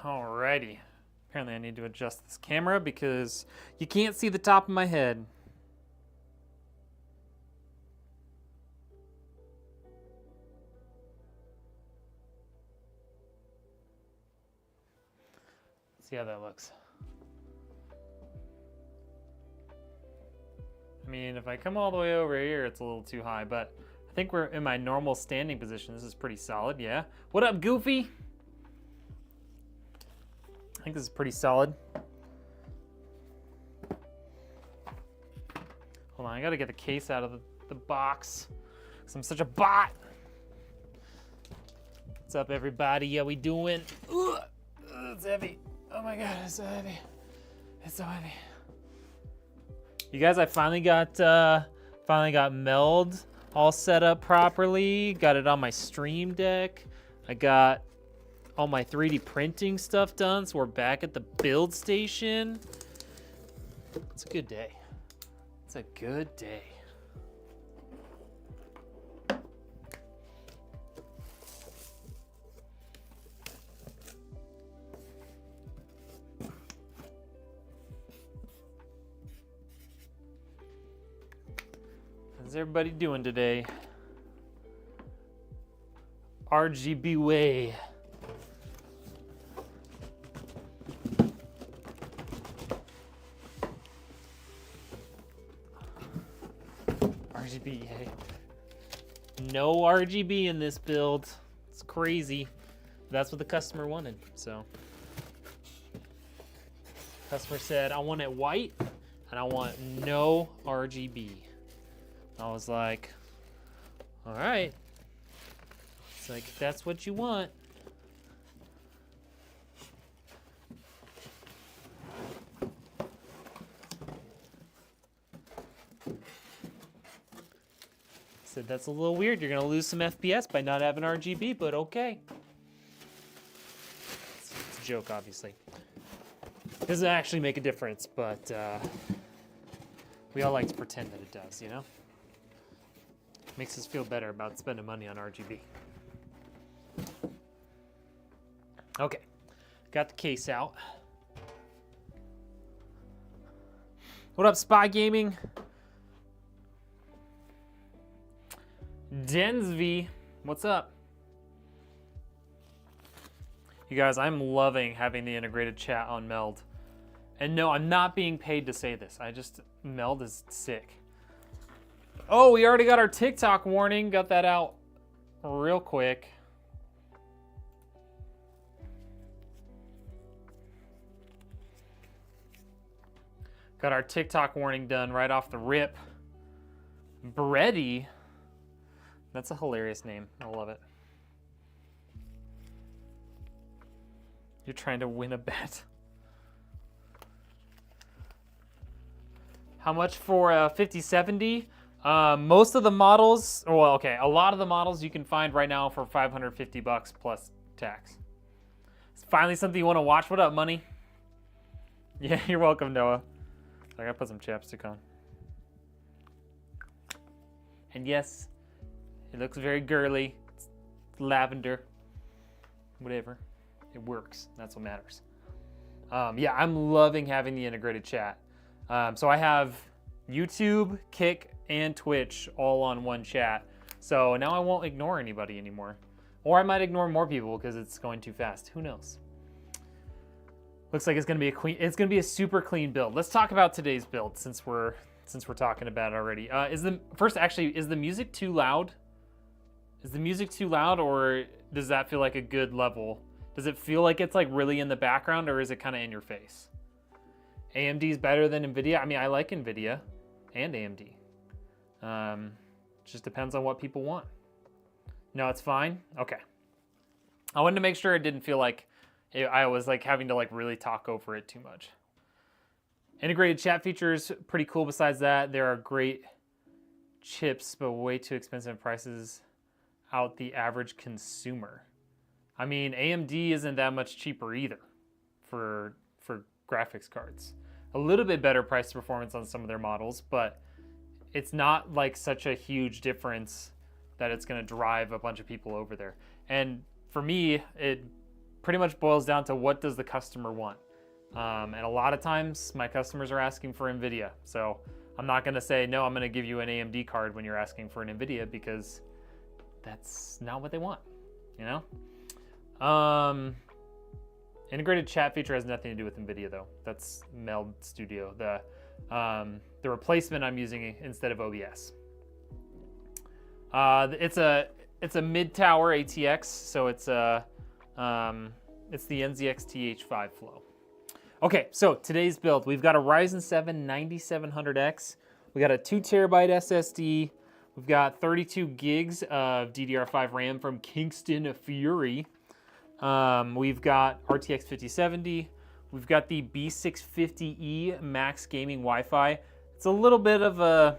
Alrighty. Apparently I need to adjust this camera because you can't see the top of my head. Let's see how that looks. I mean, if I come all the way over here, it's a little too high, but I think we're in my normal standing position. This is pretty solid, yeah. What up, Goofy? I think this is pretty solid. Hold on, I gotta get the case out of the box because I'm such a bot. What's up, everybody? How we doing? Ugh, it's heavy. Oh my God, it's so heavy. It's so heavy. You guys, I finally got Meld all set up properly. Got it on my Stream Deck. I got all my 3D printing stuff done, so we're back at the build station. It's a good day. It's a good day. How's everybody doing today? RGB way. RGB, hey. No RGB in this build. It's crazy. That's what the customer wanted, so. Customer said, I want it white and I want no RGB. I was like, all right. It's like, if that's what you want. Said that's a little weird. You're gonna lose some FPS by not having RGB, but okay. It's a joke, obviously. Doesn't actually make a difference, but we all like to pretend that it does, you know? Makes us feel better about spending money on RGB. Okay, got the case out. What up, Spy Gaming? Densv, what's up? You guys, I'm loving having the integrated chat on Meld. And no, I'm not being paid to say this. Meld is sick. Oh, we already got our TikTok warning. Got that out real quick. Got our TikTok warning done right off the rip. Bready. That's a hilarious name. I love it. You're trying to win a bet. How much for a 5070? Most of the models, well, okay, a lot of the models you can find right now for $550 plus tax. It's finally something you want to watch. What up, money? Yeah, you're welcome, Noah. I gotta put some chapstick on. And yes, it looks very girly. It's lavender. Whatever. It works. That's what matters. Yeah, I'm loving having the integrated chat. So I have YouTube, Kick, and Twitch all on one chat. So now I won't ignore anybody anymore. Or I might ignore more people because it's going too fast. Who knows? Looks like it's gonna be a super clean build. Let's talk about today's build since we're talking about it already. Is the music too loud? Is the music too loud, or does that feel like a good level? Does it feel like it's like really in the background, or is it kind of in your face? AMD is better than Nvidia. I mean, I like Nvidia and AMD. Just depends on what people want. No, it's fine. Okay. I wanted to make sure it didn't feel like I was like having to like really talk over it too much. Integrated chat features, pretty cool. Besides that, there are great chips, but way too expensive prices out the average consumer. I mean, AMD isn't that much cheaper either for graphics cards. A little bit better price to performance on some of their models, but it's not like such a huge difference that it's going to drive a bunch of people over there. And for me, it pretty much boils down to what does the customer want. And a lot of times my customers are asking for Nvidia. So I'm not gonna say, no, I'm gonna give you an AMD card when you're asking for an Nvidia, because that's not what they want, you know? Integrated chat feature has nothing to do with Nvidia though. That's Meld Studio, the replacement I'm using instead of OBS. It's a mid-tower ATX, so it's the NZX TH5 flow. Okay, so today's build, we've got a Ryzen 7 9700X, we got a 2 terabyte SSD, we've got 32 gigs of DDR5 RAM from Kingston Fury, we've got RTX 5070, we've got the B650E Max Gaming Wi-Fi. It's a little bit of a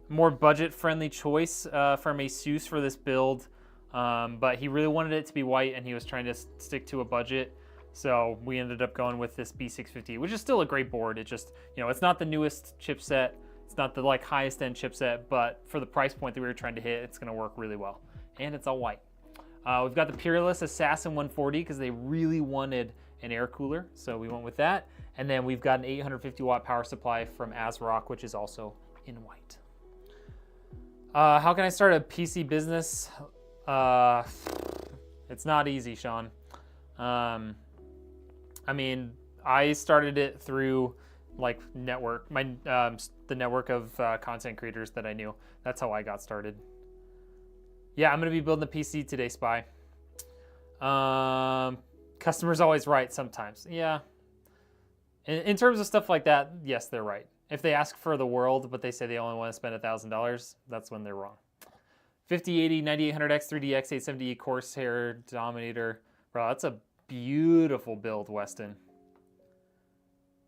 more budget-friendly choice from ASUS for this build, but he really wanted it to be white and he was trying to stick to a budget. So we ended up going with this B650, which is still a great board. It just, you know, it's not the newest chipset. It's not the like highest end chipset, but for the price point that we were trying to hit, it's gonna work really well. And it's all white. We've got the Peerless Assassin 140 because they really wanted an air cooler. So we went with that. And then we've got an 850 watt power supply from ASRock, which is also in white. How can I start a PC business? It's not easy, Sean. I mean, I started it through like network, the network of content creators that I knew. That's how I got started. Yeah, I'm gonna be building a PC today, Spy. Customer's always right sometimes. Yeah. In terms of stuff like that, yes, they're right. If they ask for the world, but they say they only want to spend $1,000, that's when they're wrong. 5080, 9800X, 3DX, 870E Corsair Dominator. Bro, that's a beautiful build, Weston.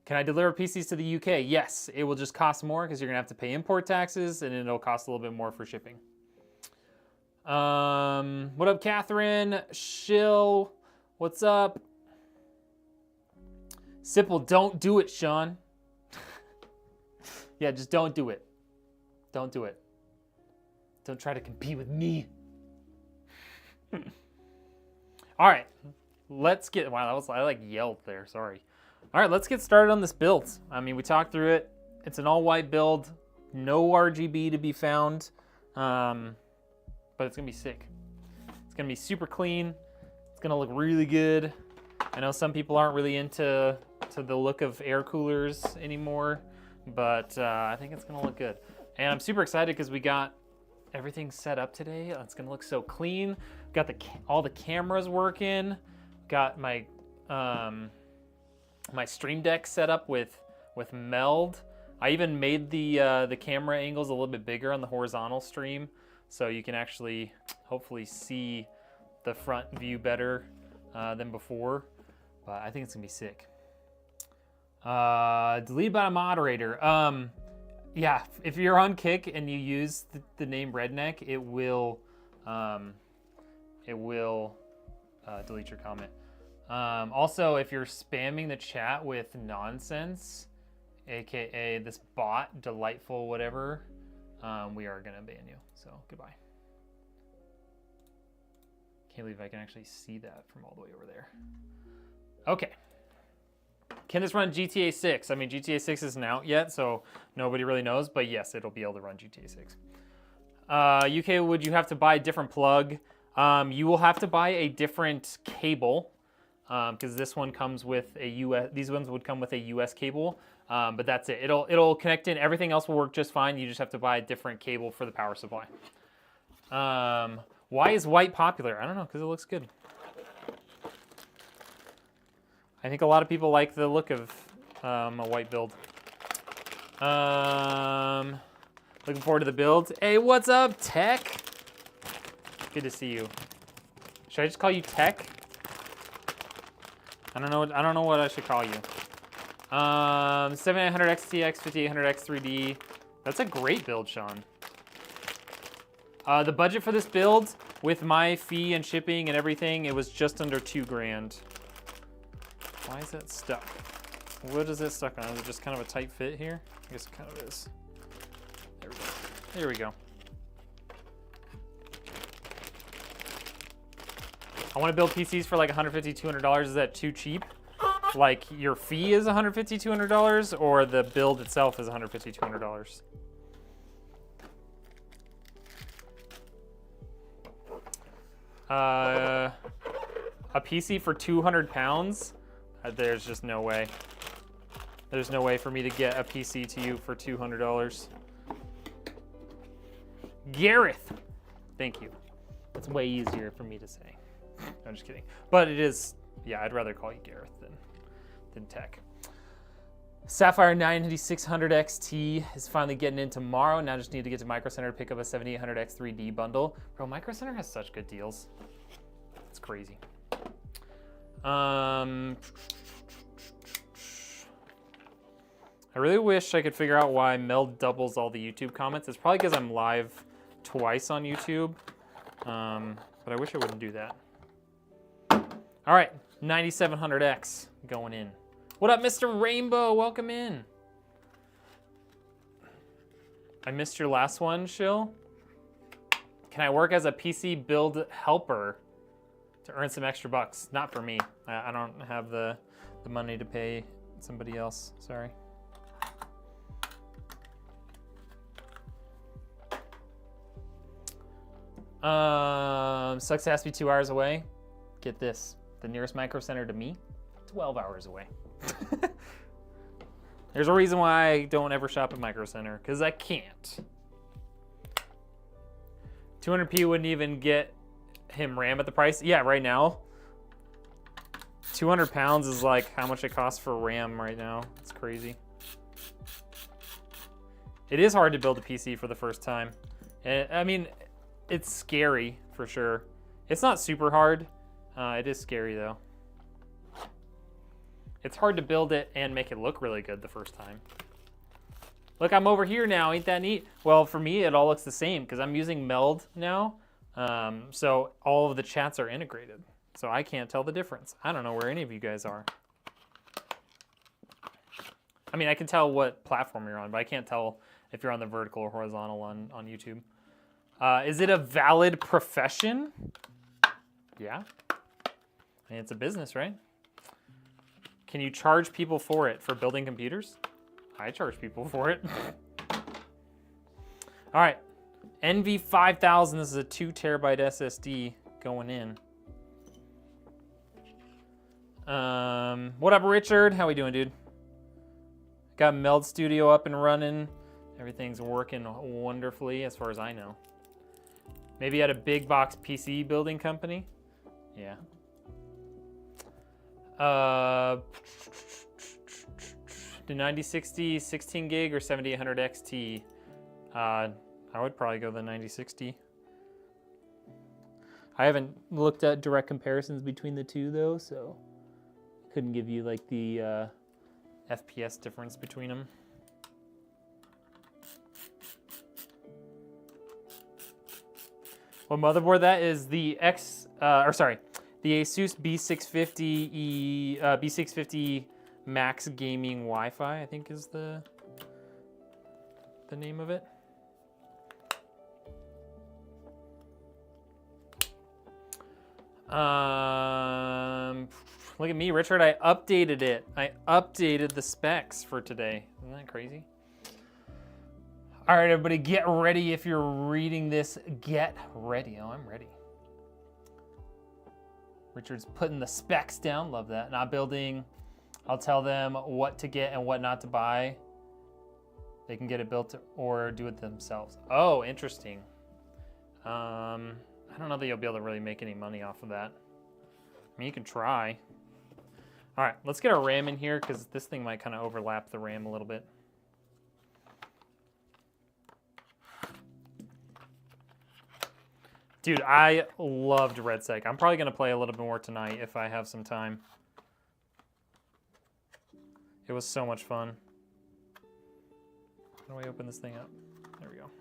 Can I deliver PCs to the UK? Yes, it will just cost more because you're gonna have to pay import taxes and it'll cost a little bit more for shipping. What up, Catherine? Shill, what's up? Simple, don't do it, Sean. Yeah, just don't do it. Don't do it. Don't try to compete with me. All right, let's get, wow, I like yelled there, sorry. All right, let's get started on this build. I mean, we talked through it. It's an all white build, no RGB to be found, but it's gonna be sick. It's gonna be super clean. It's gonna look really good. I know some people aren't really into the look of air coolers anymore, but I think it's gonna look good. And I'm super excited because we got everything set up today. It's gonna look so clean. Got all the cameras working. Got my my Stream Deck set up with Meld. I even made the camera angles a little bit bigger on the horizontal stream, so you can actually hopefully see the front view better than before. But I think it's gonna be sick. Deleted by a moderator. Yeah, if you're on Kick and you use the name Redneck, it will delete your comment. Also, if you're spamming the chat with nonsense, aka this bot, delightful whatever, we are gonna ban you. So goodbye. Can't believe I can actually see that from all the way over there. Okay. Can this run GTA 6? I mean, GTA 6 isn't out yet, so nobody really knows, but yes, it'll be able to run GTA 6. UK, would you have to buy a different plug? You will have to buy a different cable, because this one comes with a US, these ones would come with a US cable, but that's it. It'll connect in, everything else will work just fine, you just have to buy a different cable for the power supply. Why is white popular? I don't know, because it looks good. I think a lot of people like the look of a white build. Looking forward to the build. Hey, what's up, Tech? Good to see you. Should I just call you Tech? I don't know what I should call you. 7800 XTX, 5800X 3D. That's a great build, Sean. The budget for this build, with my fee and shipping and everything, it was just under $2,000. Why is that stuck? What is it stuck on? Is it just kind of a tight fit here? I guess it kind of is. There we go. There we go. I want to build PCs for like $150, $200. Is that too cheap? Like your fee is $150, $200, or the build itself is $150, $200? A PC for 200 pounds? There's just no way. There's no way for me to get a PC to you for $200. Gareth, thank you. That's way easier for me to say. I'm just kidding. But it is, yeah, I'd rather call you Gareth than Tech. Sapphire 9600 XT is finally getting in tomorrow. Now I just need to get to Micro Center to pick up a 7800X 3D bundle. Bro, Micro Center has such good deals. It's crazy. I really wish I could figure out why Meld doubles all the YouTube comments. It's probably because I'm live twice on YouTube, but I wish I wouldn't do that. All right, 9700X going in. What up, Mr. Rainbow? Welcome in. I missed your last one, Shill. Can I work as a PC build helper to earn some extra bucks? Not for me. I don't have the money to pay somebody else. Sorry. Sucks it has to be 2 hours away. Get this. The nearest Micro Center to me, 12 hours away. There's a reason why I don't ever shop at Micro Center, because I can't. 200p wouldn't even get him RAM at the price. Yeah, right now, 200 pounds is like how much it costs for RAM right now. It's crazy. It is hard to build a PC for the first time. And, I mean, it's scary for sure. It's not super hard. It is scary though. It's hard to build it and make it look really good the first time. Look, I'm over here now, ain't that neat? Well, for me, it all looks the same because I'm using Meld now. So all of the chats are integrated. So I can't tell the difference. I don't know where any of you guys are. I mean, I can tell what platform you're on, but I can't tell if you're on the vertical or horizontal on YouTube. Is it a valid profession? Yeah. I mean, it's a business, right? Can you charge people for it, for building computers? I charge people for it. All right, NV5000, this is a 2 terabyte SSD going in. What up, Richard? How we doing, dude? Got Meld Studio up and running. Everything's working wonderfully as far as I know. Maybe at a big box PC building company? Yeah. The 9060 16 gig or 7800 XT? I would probably go the 9060. I haven't looked at direct comparisons between the two though, so couldn't give you like the FPS difference between them. What motherboard that is? The the Asus B650 Max Gaming Wi-Fi, I think is the name of it. Look at me, Richard. I updated it. I updated the specs for today. Isn't that crazy? All right, everybody, get ready. If you're reading this, get ready. Oh, I'm ready. Richard's putting the specs down. Love that. Not building. I'll tell them what to get and what not to buy. They can get it built or do it themselves. Oh, interesting. I don't know that you'll be able to really make any money off of that. I mean, you can try. All right, let's get our RAM in here because this thing might kind of overlap the RAM a little bit. Dude, I loved RedSec. I'm probably going to play a little bit more tonight if I have some time. It was so much fun. How do I open this thing up? There we go.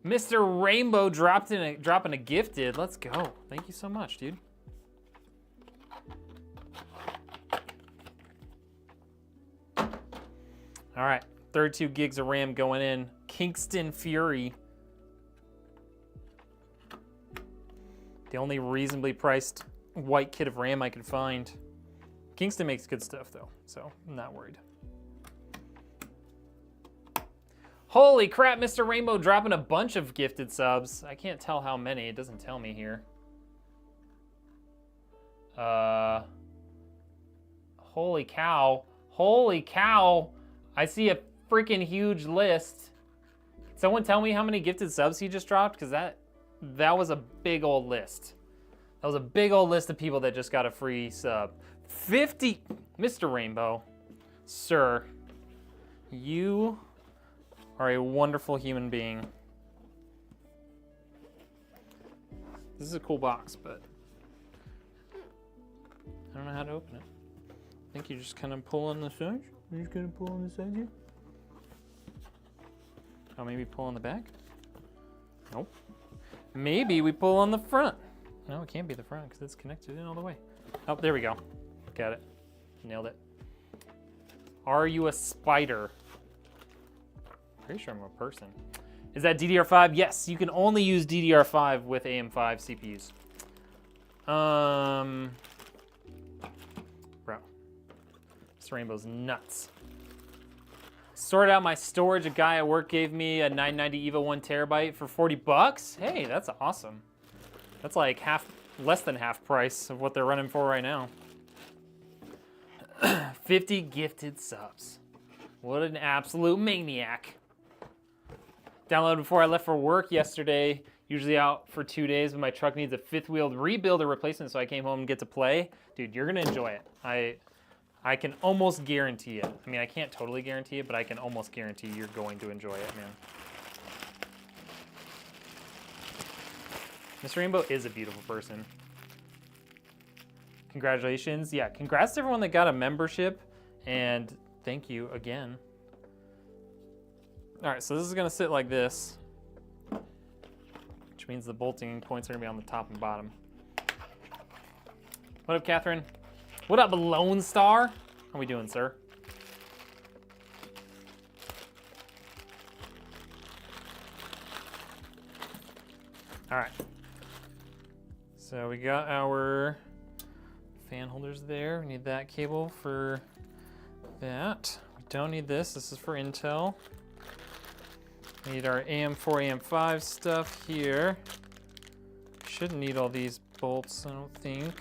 Mr. Rainbow dropping a gifted. Let's go. Thank you so much, dude. All right, 32 gigs of RAM going in. Kingston Fury. The only reasonably priced white kit of RAM I could find. Kingston makes good stuff though, so I'm not worried. Holy crap, Mr. Rainbow dropping a bunch of gifted subs. I can't tell how many, it doesn't tell me here. Holy cow. Holy cow. I see a freaking huge list. Someone tell me how many gifted subs he just dropped, because that was a big old list. That was a big old list of people that just got a free sub. 50, Mr. Rainbow, sir, you are a wonderful human being. This is a cool box, but I don't know how to open it. I think you just kind of pull on the side. You're just gonna pull on the side here. Oh, maybe pull on the back? Nope. Maybe we pull on the front. No, it can't be the front because it's connected in all the way. Oh, there we go. Got it. Nailed it. Are you a spider? Pretty sure I'm a person. Is that DDR5? Yes, you can only use DDR5 with AM5 CPUs. Bro. This rainbow's nuts. Sorted out my storage. A guy at work gave me a 990 EVO 1 terabyte for 40 bucks. Hey, that's awesome. That's like less than half price of what they're running for right now. 50 gifted subs. What an absolute maniac. Downloaded before I left for work yesterday. Usually out for 2 days, but my truck needs a fifth-wheeled rebuild or replacement, so I came home and get to play. Dude, you're gonna enjoy it. I can almost guarantee it. I mean, I can't totally guarantee it, but I can almost guarantee you're going to enjoy it, man. Mr. Rainbow is a beautiful person. Congratulations. Yeah, congrats to everyone that got a membership, and thank you again. All right, so this is gonna sit like this, which means the bolting points are gonna be on the top and bottom. What up, Catherine? What up, Lone Star? How we doing, sir? All right. So we got our fan holders there. We need that cable for that. We don't need this. This is for Intel. We need our AM4, AM5 stuff here. Shouldn't need all these bolts, I don't think.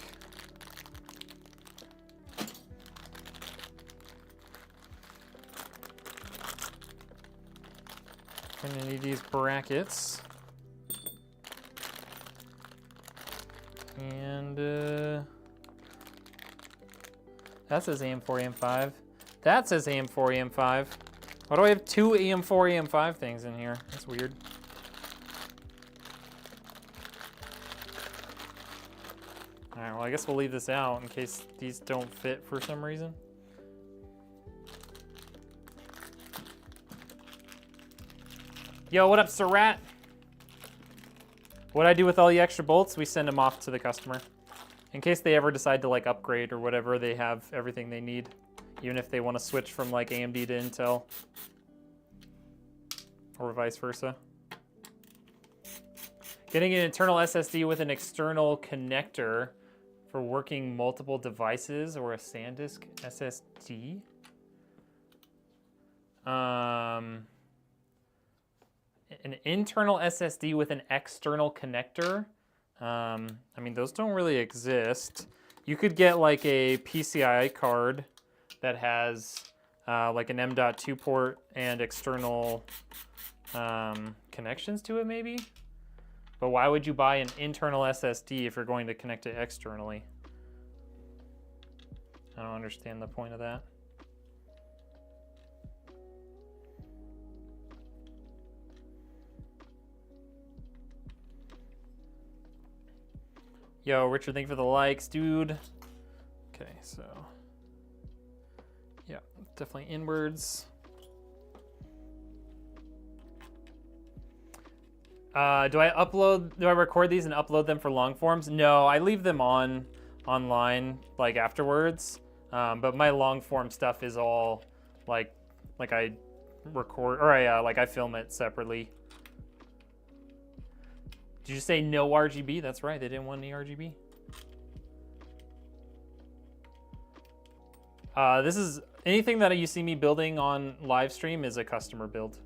We're gonna need these brackets. And that says AM4, AM5. That says AM4, AM5. Why do I have two AM4, AM5 things in here? That's weird. All right, well, I guess we'll leave this out in case these don't fit for some reason. Yo, what up, Sarat? What I do with all the extra bolts, we send them off to the customer. In case they ever decide to like upgrade or whatever, they have everything they need. Even if they want to switch from like AMD to Intel. Or vice versa. Getting an internal SSD with an external connector for working multiple devices or a SanDisk SSD. An internal SSD with an external connector. I mean, those don't really exist. You could get like a PCI card that has like an M.2 port and external connections to it maybe. But why would you buy an internal SSD if you're going to connect it externally? I don't understand the point of that. Yo, Richard, thank you for the likes, dude. Okay, so yeah, definitely inwards. Do I record these and upload them for long forms? No, I leave them online like afterwards. But my long form stuff is all like I record, or I film it separately. Did you say no RGB? That's right, they didn't want any RGB. This is anything that you see me building on live stream is a customer build.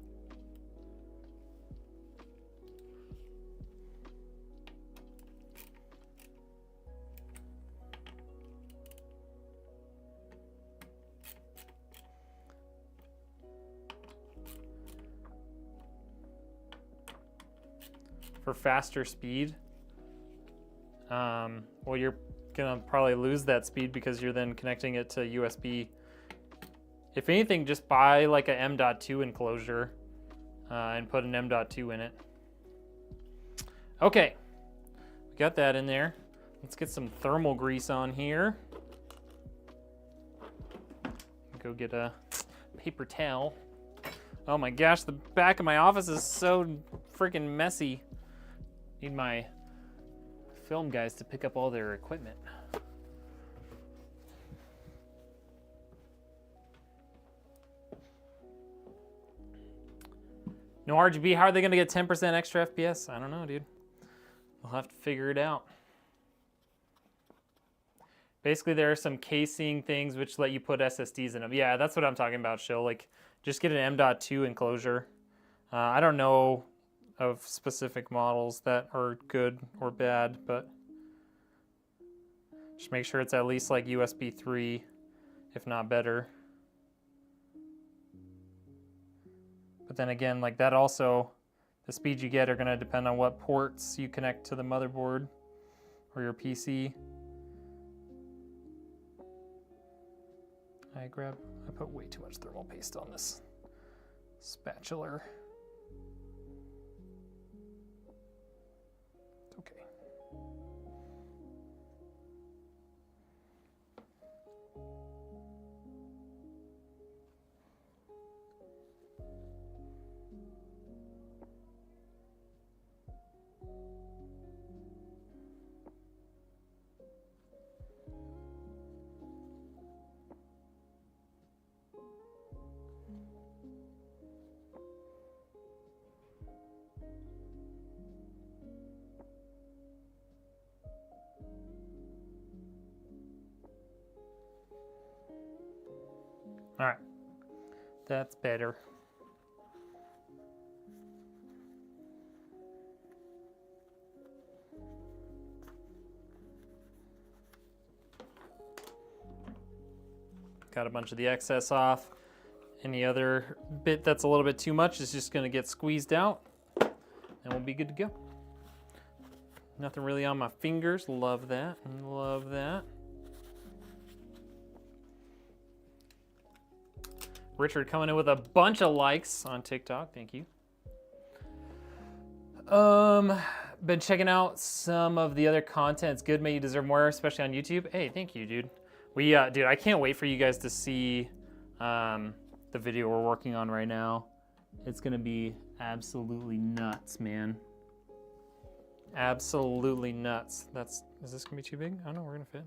For faster speed, well, you're gonna probably lose that speed because you're then connecting it to USB. If anything, just buy like a M.2 enclosure and put an M.2 in it. Okay, we got that in there. Let's get some thermal grease on here. Go get a paper towel. Oh my gosh, the back of my office is so freaking messy. Need my film guys to pick up all their equipment. No RGB, how are they gonna get 10% extra FPS? I don't know, dude. We'll have to figure it out. Basically, there are some casing things which let you put SSDs in them. Yeah, that's what I'm talking about, Shill. Like, just get an M.2 enclosure. I don't know of specific models that are good or bad, but just make sure it's at least like USB 3, if not better. But then again, like that also, the speeds you get are gonna depend on what ports you connect to the motherboard or your PC. I put way too much thermal paste on this spatula. Okay. All right, that's better. Got a bunch of the excess off. Any other bit that's a little bit too much is just gonna get squeezed out and we'll be good to go. Nothing really on my fingers. Love that, love that. Richard coming in with a bunch of likes on TikTok, thank you. Been checking out some of the other content. It's good, mate, you deserve more, especially on YouTube. Hey, thank you, dude. Dude, I can't wait for you guys to see the video we're working on right now. It's gonna be absolutely nuts, man. Absolutely nuts. Is this gonna be too big? I don't know, we're gonna fit.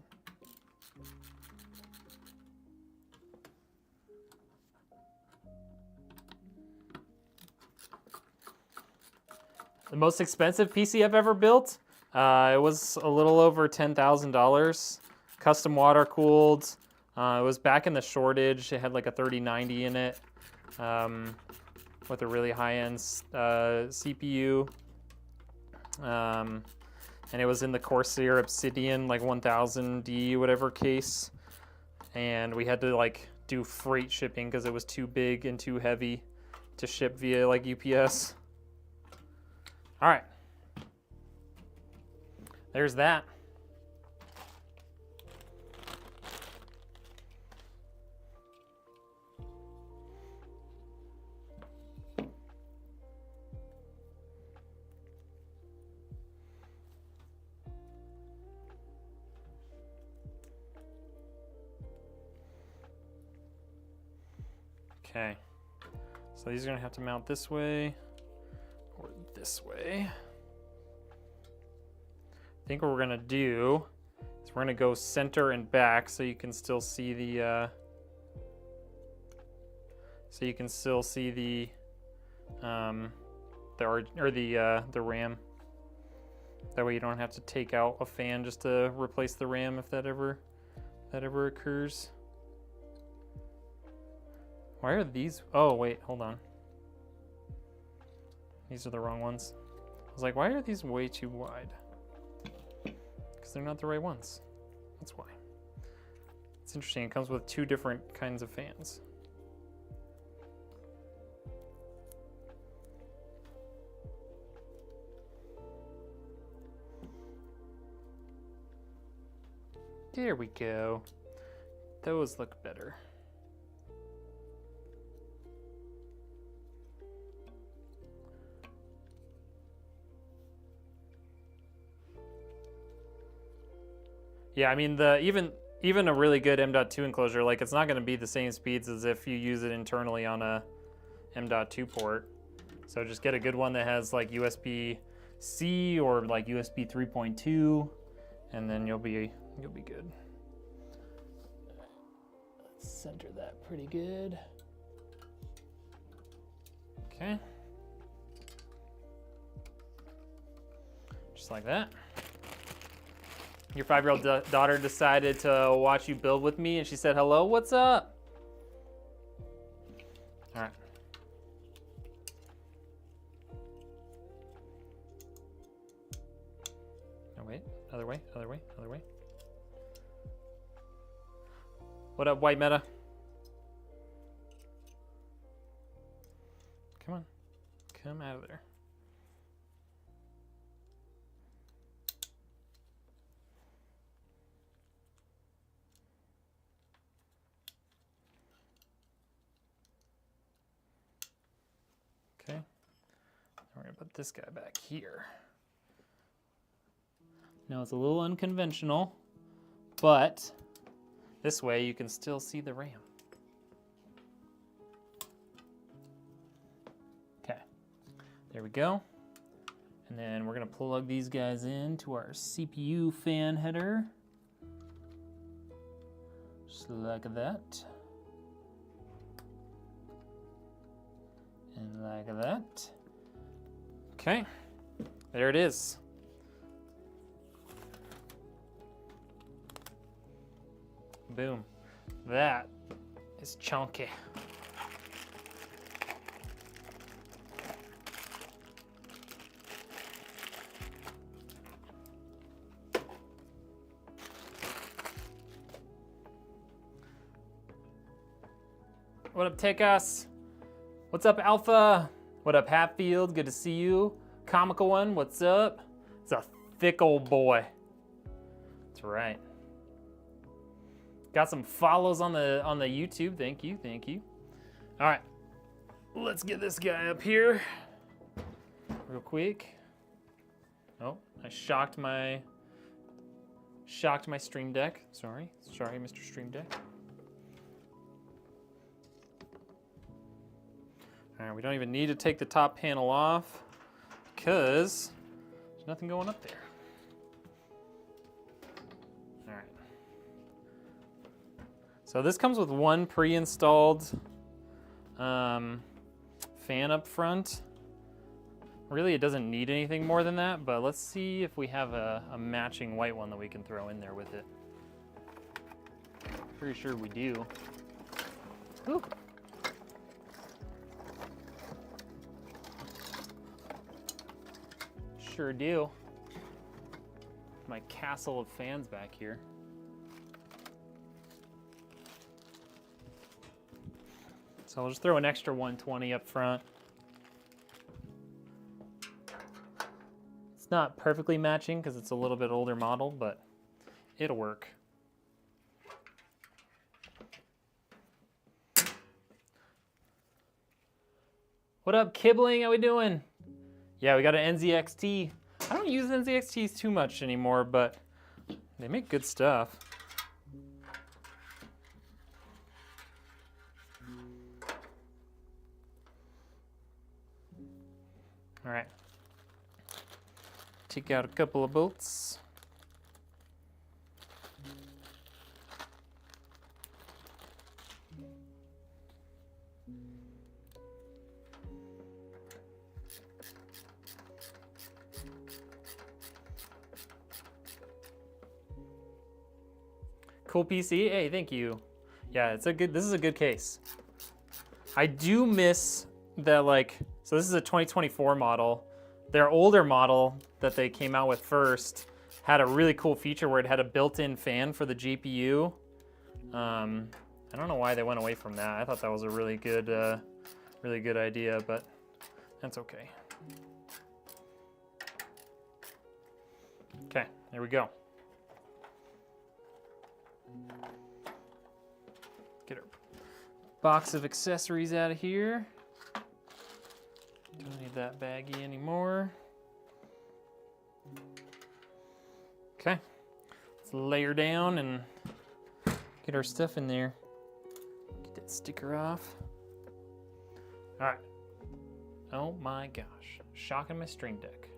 The most expensive PC I've ever built, it was a little over $10,000. Custom water cooled. It was back in the shortage. It had like a 3090 in it with a really high-end CPU. And it was in the Corsair Obsidian like 1000D whatever case. And we had to like do freight shipping because it was too big and too heavy to ship via like UPS. All right, there's that. Okay, so these are gonna have to mount this way. Or this way. I think what we're gonna do is we're gonna go center and back so you can still see the so you can still see the RAM. That way you don't have to take out a fan just to replace the RAM if that ever occurs. Why are these? Oh wait, hold on. These are the wrong ones. I was like, why are these way too wide? Because they're not the right ones. That's why. It's interesting, it comes with two different kinds of fans. There we go. Those look better. Yeah, I mean, even a really good M.2 enclosure, like, it's not going to be the same speeds as if you use it internally on a M.2 port. So just get a good one that has like USB-C or like USB 3.2, and then you'll be good. Let's center that pretty good. Okay. Just like that. Your 5-year-old daughter decided to watch you build with me, and she said, hello, what's up? All right. No, wait, other way, other way, other way. What up, White Meta? Come on, come out of there. Okay, we're gonna put this guy back here. Now it's a little unconventional, but this way you can still see the RAM. Okay, there we go. And then we're gonna plug these guys into our CPU fan header. Just like that. And like that. Okay, there it is. Boom. That is chunky. What up, Tekas? What's up, Alpha? What up, Hatfield? Good to see you. Comical One, what's up? It's a thick old boy. That's right. Got some follows on the YouTube. Thank you, thank you. All right, let's get this guy up here real quick. Oh, I shocked my Stream Deck. Sorry, Mr. Stream Deck. All right, we don't even need to take the top panel off because there's nothing going up there. All right. So this comes with one pre-installed fan up front. Really, it doesn't need anything more than that, but let's see if we have a matching white one that we can throw in there with it. Pretty sure we do. Ooh. Sure do. My castle of fans back here. So I'll just throw an extra 120 up front. It's not perfectly matching because it's a little bit older model, but it'll work. What up, Kibling? How we doing? Yeah, we got an NZXT. I don't use NZXTs too much anymore, but they make good stuff. All right. Take out a couple of bolts. cool PC. Hey, thank you. Yeah, this is a good case. I do miss that, like, so this is a 2024 model. Their older model that they came out with first had a really cool feature where it had a built-in fan for the GPU. I don't know why they went away from that. I thought that was a really good idea, but that's okay. Okay, there we go. Get our box of accessories out of here. Don't need that baggie anymore. Okay, let's layer down and get our stuff in there. Get that sticker off. All right. Oh my gosh, shocking my Stream Deck.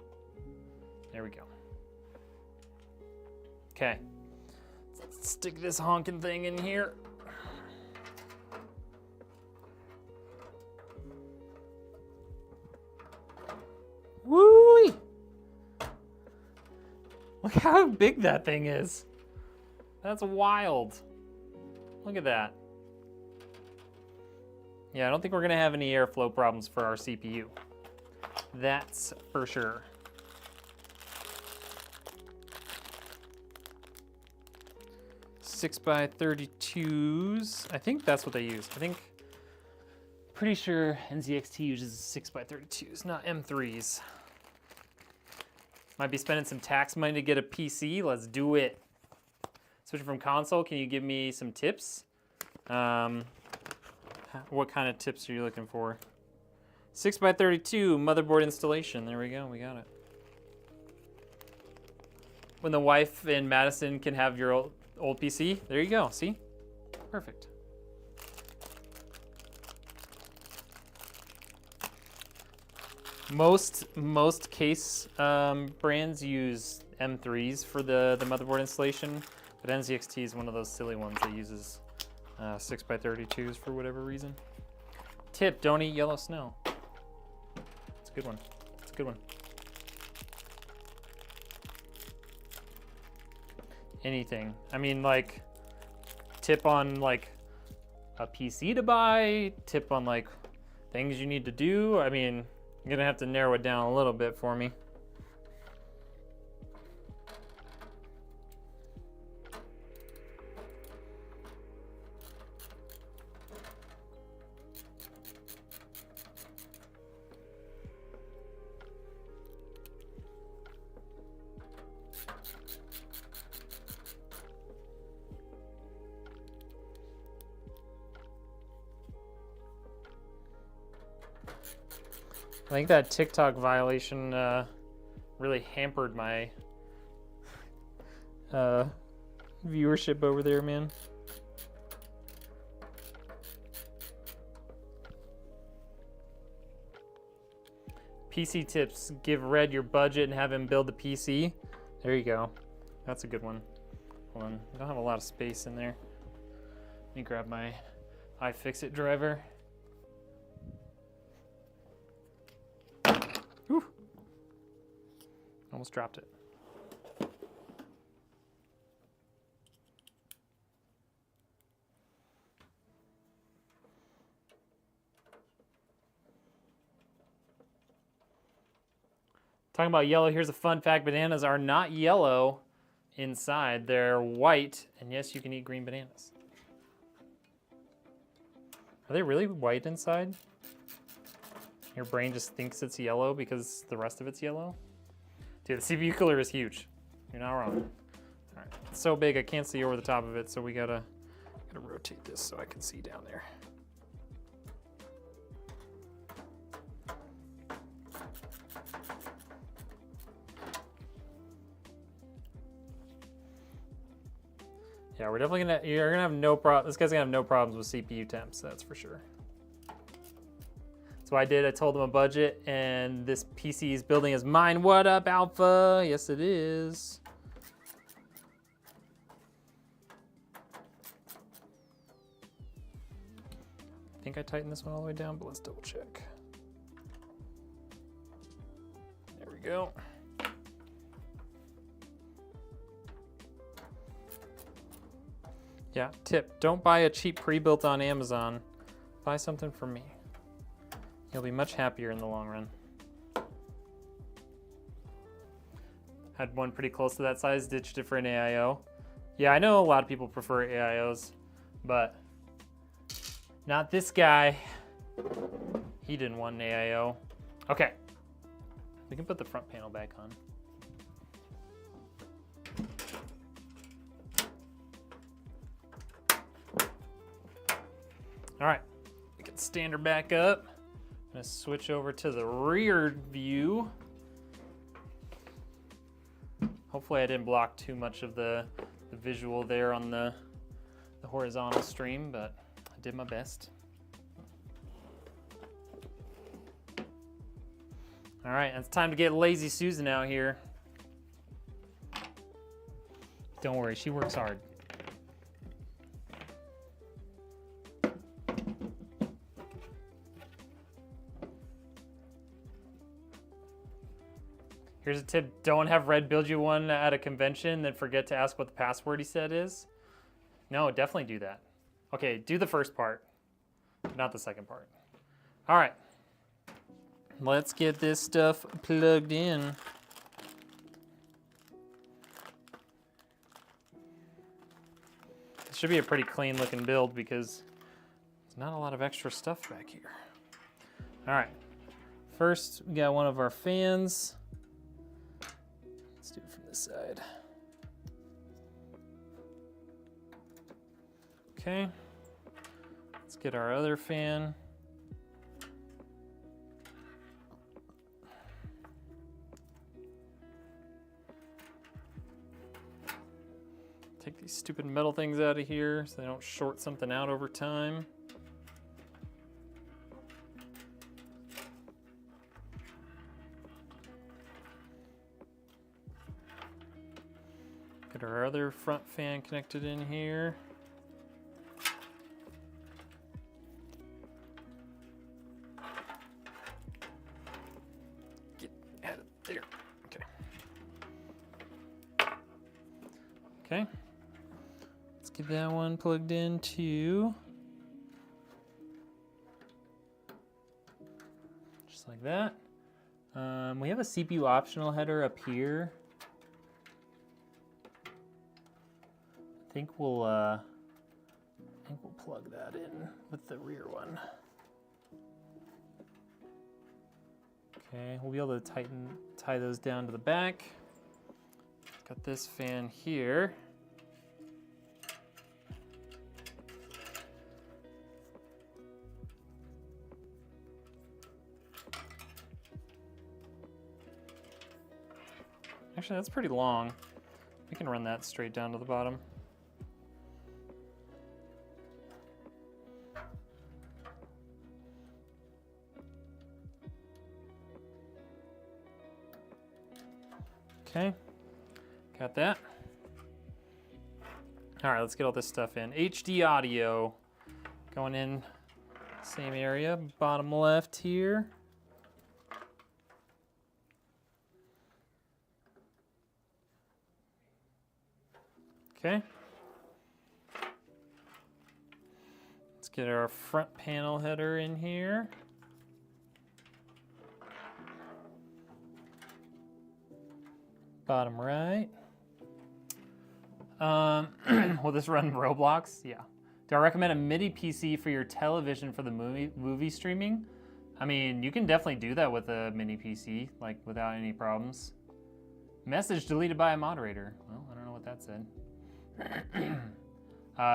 There we go. Okay, let's stick this honking thing in here. Woo! Look how big that thing is. That's wild. Look at that. Yeah, I don't think we're gonna have any airflow problems for our CPU. That's for sure. Six by 32s. I think that's what they use. Pretty sure NZXT uses 6 by 32s, not M3s. Might be spending some tax money to get a PC. Let's do it. Switching from console, can you give me some tips? What kind of tips are you looking for? 6 by 32 motherboard installation. There we go, we got it. When the wife in Madison can have your old PC, there you go, see? Perfect. Most case brands use M3s for the motherboard installation, but NZXT is one of those silly ones that uses 6 by 32s for whatever reason. Tip, don't eat yellow snow. It's a good one. It's a good one. Anything. I mean, like, tip on like a PC to buy, tip on like things you need to do. I mean, you're gonna have to narrow it down a little bit for me. I think that TikTok violation really hampered my viewership over there, man. PC tips, give Red your budget and have him build the PC. There you go. That's a good one. Hold on, I don't have a lot of space in there. Let me grab my iFixit driver. Whew. Almost dropped it. Talking about yellow, here's a fun fact. Bananas are not yellow inside. They're white, and yes, you can eat green bananas. Are they really white inside? Your brain just thinks it's yellow because the rest of it's yellow? Dude, the CPU cooler is huge. You're not wrong. All right, it's so big I can't see over the top of it, so we gotta rotate this so I can see down there. Yeah, we're definitely you're gonna have no problem. This guy's gonna have no problems with CPU temps, that's for sure. So I told him a budget, and this PC is building is mine. What up, Alpha? Yes, it is. I think I tightened this one all the way down, but let's double check. There we go. Yeah, tip, don't buy a cheap pre-built on Amazon. Buy something from me. You'll be much happier in the long run. Had one pretty close to that size, ditched it for an AIO. Yeah, I know a lot of people prefer AIOs, but not this guy. He didn't want an AIO. Okay, we can put the front panel back on. All right, we can stand her back up. I'm gonna switch over to the rear view. Hopefully I didn't block too much of the visual there on the horizontal stream, but I did my best. All right, it's time to get Lazy Susan out here. Don't worry, she works hard. Here's a tip, don't have Red build you one at a convention, then forget to ask what the password he said is. No, definitely do that. Okay, do the first part, not the second part. All right, let's get this stuff plugged in. It should be a pretty clean looking build because there's not a lot of extra stuff back here. All right, first we got one of our fans. Let's do it from this side. Okay, let's get our other fan. Take these stupid metal things out of here so they don't short something out over time. Get our other front fan connected in here. Get out of there. Okay. Okay. Let's get that one plugged in too. Just like that. We have a CPU optional header up here. I think we'll plug that in with the rear one. Okay, we'll be able to tie those down to the back. Got this fan here. Actually, that's pretty long. We can run that straight down to the bottom. Okay, got that. All right, let's get all this stuff in. HD audio going in same area, bottom left here. Okay. Let's get our front panel header in here. Bottom right. Will this run Roblox? Yeah. Do I recommend a MIDI PC for your television for the movie streaming? I mean, you can definitely do that with a mini PC, like without any problems. Message deleted by a moderator. Well, I don't know what that said.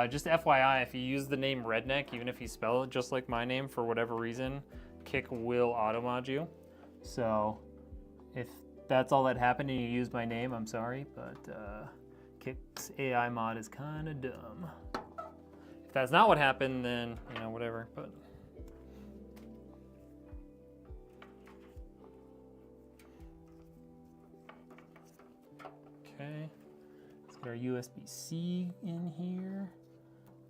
Just FYI, if you use the name Redneck, even if you spell it just like my name for whatever reason, Kick will auto-mod you. So if that's all that happened and you used my name, I'm sorry, but Kick's AI mod is kind of dumb. If that's not what happened, then, you know, whatever, but. Okay, let's get our USB-C in here.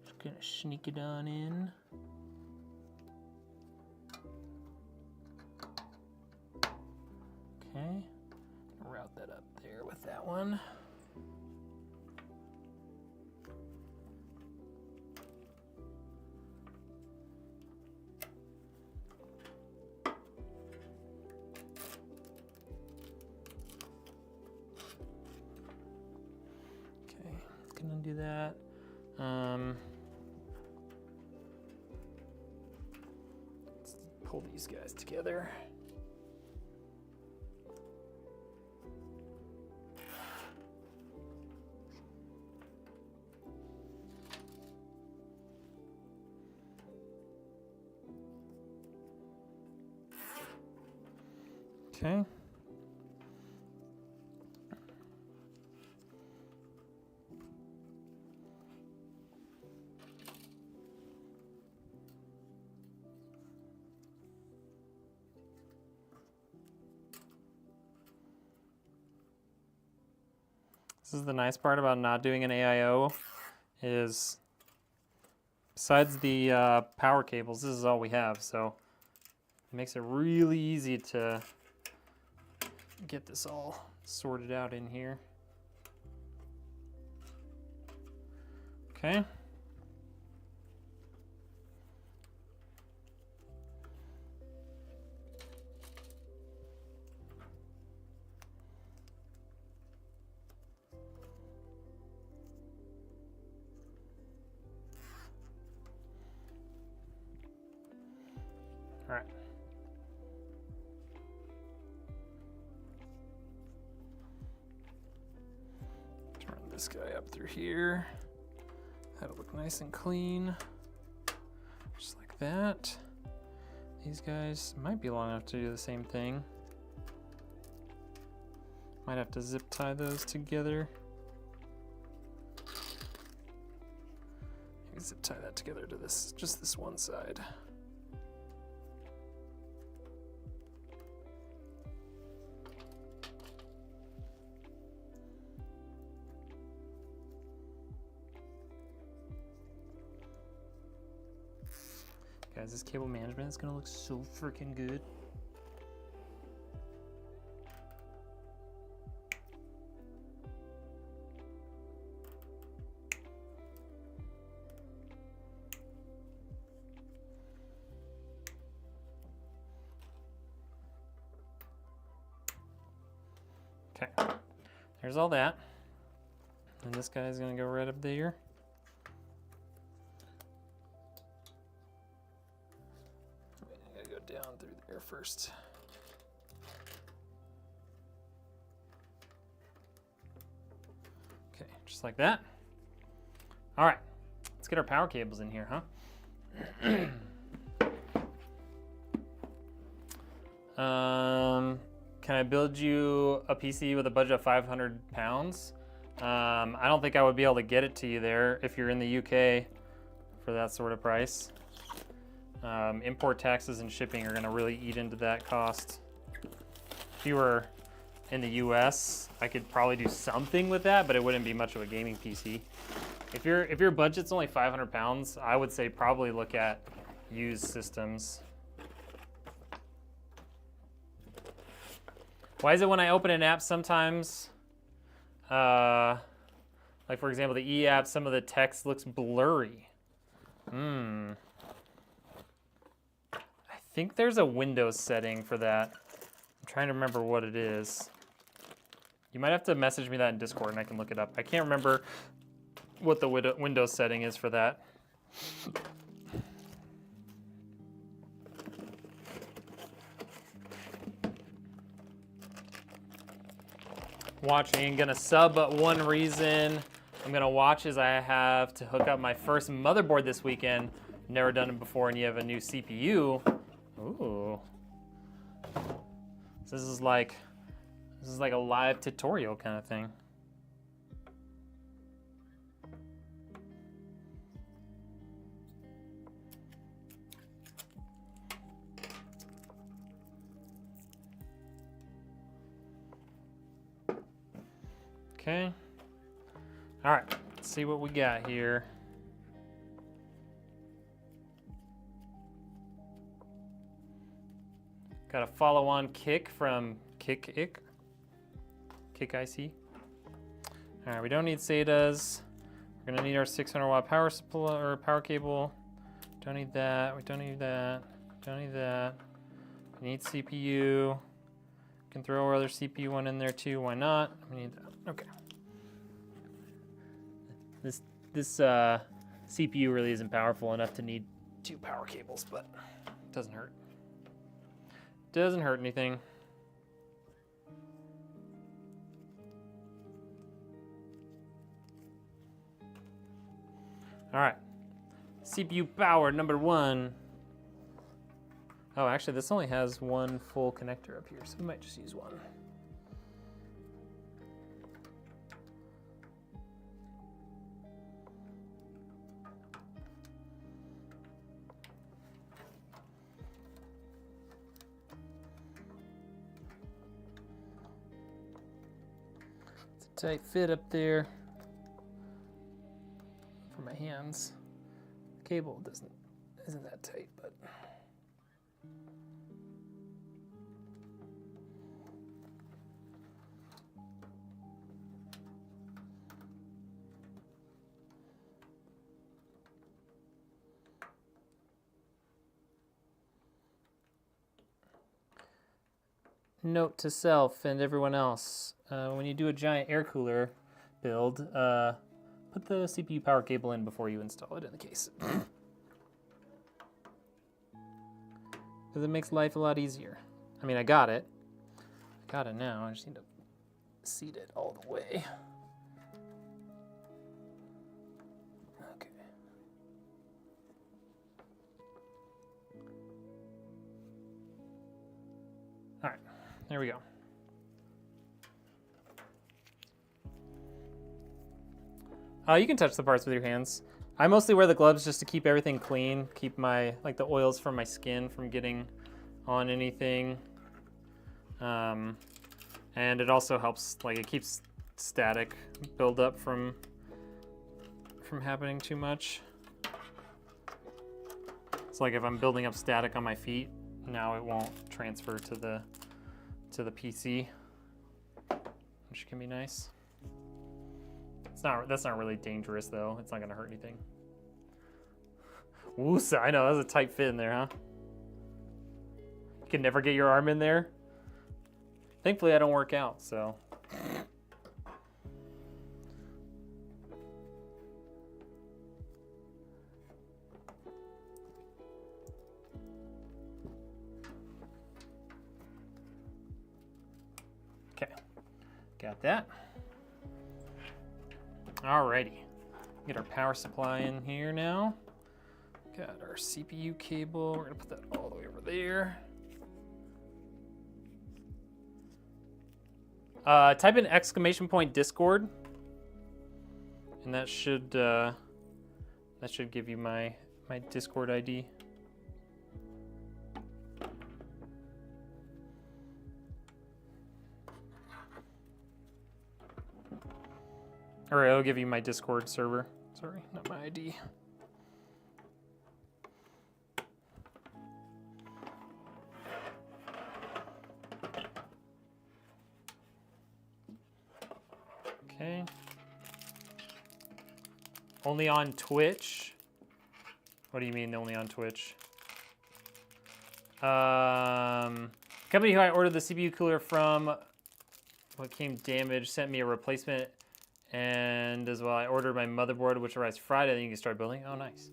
Just gonna sneak it on in. Okay, route that up there with that one. Okay, let's gonna do that. Let's pull these guys together. Okay. This is the nice part about not doing an AIO is besides the power cables, this is all we have. So it makes it really easy to get this all sorted out in here. Okay. All right. Turn this guy up through here. That'll look nice and clean. Just like that. These guys might be long enough to do the same thing. Might have to zip tie those together. Maybe zip tie that together to this, just this one side. Guys, this cable management is gonna look so freaking good. Okay, there's all that. And this guy is gonna go right up there. Down through there first. Okay, just like that. All right, let's get our power cables in here, huh? Can I build you a PC with a budget of 500 pounds? I don't think I would be able to get it to you there if you're in the UK for that sort of price. Import taxes and shipping are going to really eat into that cost. If you were in the US, I could probably do something with that, but it wouldn't be much of a gaming PC. If your budget's only 500 pounds, I would say probably look at used systems. Why is it when I open an app sometimes, like for example the E app, some of the text looks blurry? I think there's a Windows setting for that. I'm trying to remember what it is. You might have to message me that in Discord and I can look it up. I can't remember what the Windows setting is for that. Watching, gonna sub, but one reason I'm gonna watch is I have to hook up my first motherboard this weekend. Never done it before, and you have a new CPU. Ooh. This is like a live tutorial kind of thing. Okay. All right, let's see what we got here. Got a follow-on kick from Kick IC. All right, we don't need SATAs. We're gonna need our 600 watt power supply or power cable. Don't need that. We don't need that. Don't need that. We need CPU. Can throw our other CPU one in there too. Why not? We need that. Okay. This CPU really isn't powerful enough to need 2 power cables, but it doesn't hurt. Doesn't hurt anything. All right, CPU power number 1. Oh, actually, this only has 1 full connector up here, so we might just use 1. It's a tight fit up there for my hands. The cable isn't that tight, but. Note to self and everyone else, when you do a giant air cooler build, put the CPU power cable in before you install it in the case. Because it makes life a lot easier. I mean, I got it. I got it now, I just need to seat it all the way. Okay. All right. There we go. You can touch the parts with your hands. I mostly wear the gloves just to keep everything clean, keep my the oils from my skin from getting on anything. And it also helps, it keeps static buildup from happening too much. So if I'm building up static on my feet, now it won't transfer to the PC, which can be nice. That's not really dangerous though. It's not gonna hurt anything. Woosa, I know, that was a tight fit in there, huh? You can never get your arm in there. Thankfully I don't work out, so. Got that. Alrighty. Get our power supply in here now. Got our CPU cable. We're gonna put that all the way over there. Type in !! Discord, and that should give you my Discord ID. Or it'll give you my Discord server. Sorry, not my ID. Okay. Only on Twitch? What do you mean only on Twitch? Company who I ordered the CPU cooler from, what came damaged, sent me a replacement. And as well, I ordered my motherboard, which arrives Friday, then you can start building. Oh, nice.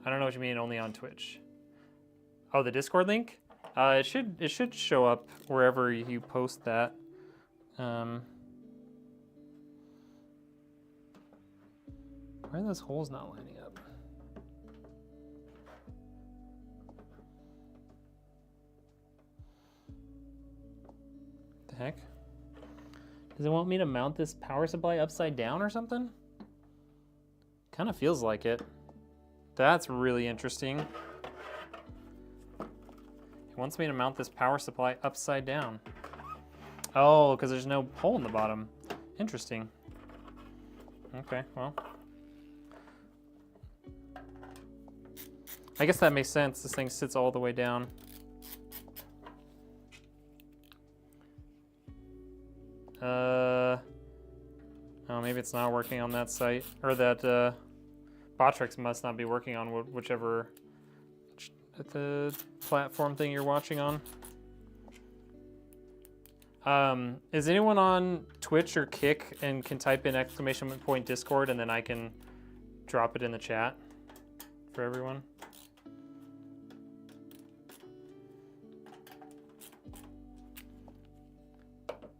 I don't know what you mean only on Twitch. Oh, the Discord link? It should show up wherever you post that. Why are those holes not lining up? The heck? Does it want me to mount this power supply upside down or something? Kind of feels like it. That's really interesting. It wants me to mount this power supply upside down. Oh, because there's no hole in the bottom. Interesting. Okay, well. I guess that makes sense. This thing sits all the way down. Oh, maybe it's not working on that site, or that Botrix must not be working on whichever the platform thing you're watching on. Is anyone on Twitch or Kick and can type in !point Discord and then I can drop it in the chat for everyone?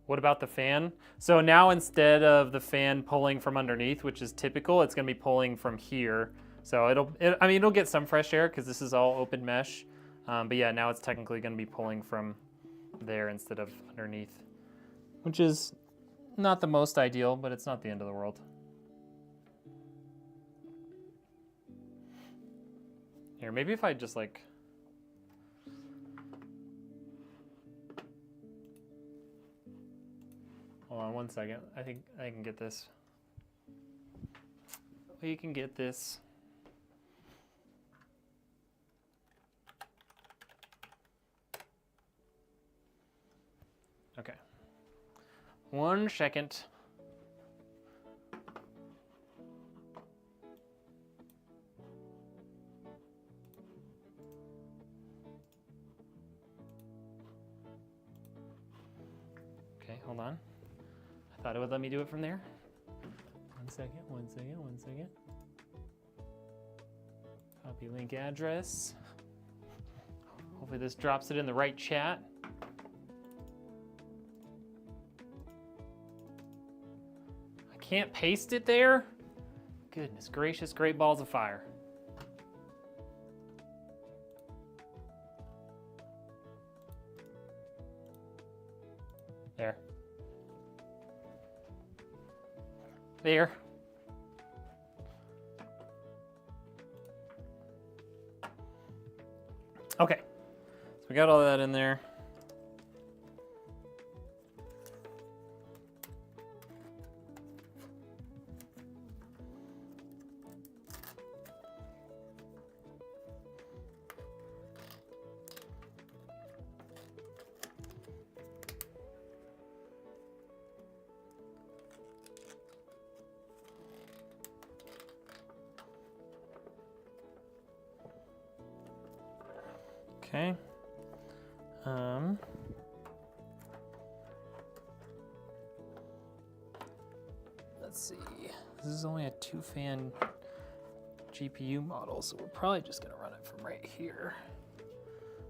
What about the fan? So now instead of the fan pulling from underneath, which is typical, it's gonna be pulling from here. So I mean, it'll get some fresh air because this is all open mesh. But yeah, now it's technically gonna be pulling from there instead of underneath, which is not the most ideal, but it's not the end of the world. Here, maybe if I just like, hold on one second. I think I can get this. We can get this. Okay. 1 second. Okay, hold on. I thought it would let me do it from there. 1 second, 1 second, 1 second. Copy link address. Hopefully this drops it in the right chat. Can't paste it there? Goodness gracious, great balls of fire. There. There. Okay, so we got all that in there. Okay. Let's see. This is only a 2-fan GPU model, so we're probably just gonna run it from right here.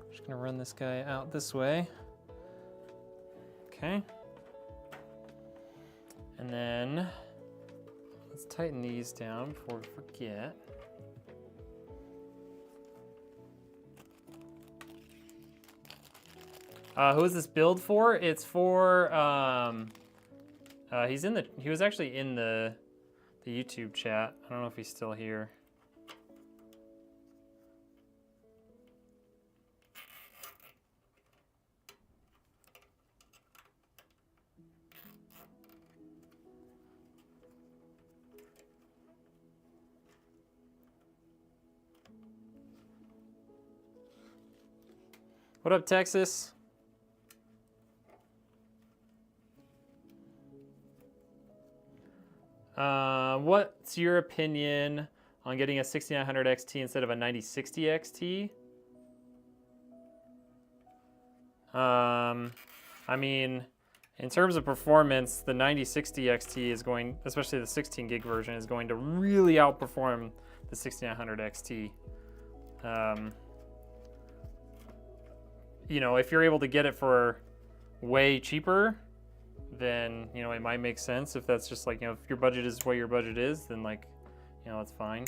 Just gonna run this guy out this way. Okay. And then let's tighten these down before we forget. Who is this build for? It's for, he was actually in the YouTube chat. I don't know if he's still here. What up, Texas? What's your opinion on getting a 6900 XT instead of a 9060 XT? I mean, in terms of performance, the 9060 XT is going, especially the 16 gig version, is going to really outperform the 6900 XT. You know, if you're able to get it for way cheaper, then, you know, it might make sense. If that's just like, you know, if your budget is what your budget is, then like, you know, it's fine.